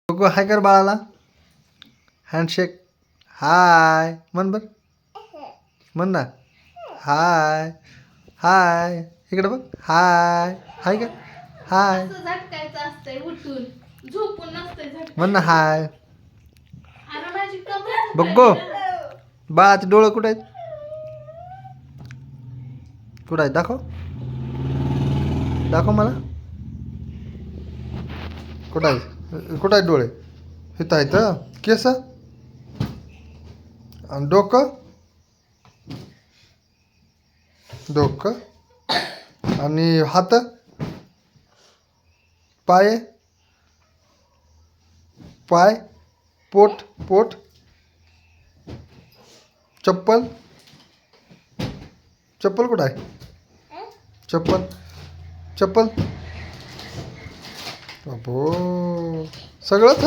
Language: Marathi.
बघू हाय कर बाळाला. हँडशेक. हाय म्हण बर. म्हण ना. हाय हाय. इकडे बघ. हाय हाय कर. हाय झटकायचं असतंय उठून, झोपून नसतंय झटकायचं. म्हण ना हाय. अरे माझी कमर बघू बाळाचे डोळे कुठे आहेत? कुठं आहेत दाखव. दाखव मला. कुठं आहे? कुठं आहेत डोळे? इथं आहेत. केस आणि डोकं. डोकं आणि हात, पाय, पाय, पोट, पोट, चप्पल. चप्पल कुठं आहे? चप्पल, चप्पल. अबो सगळंच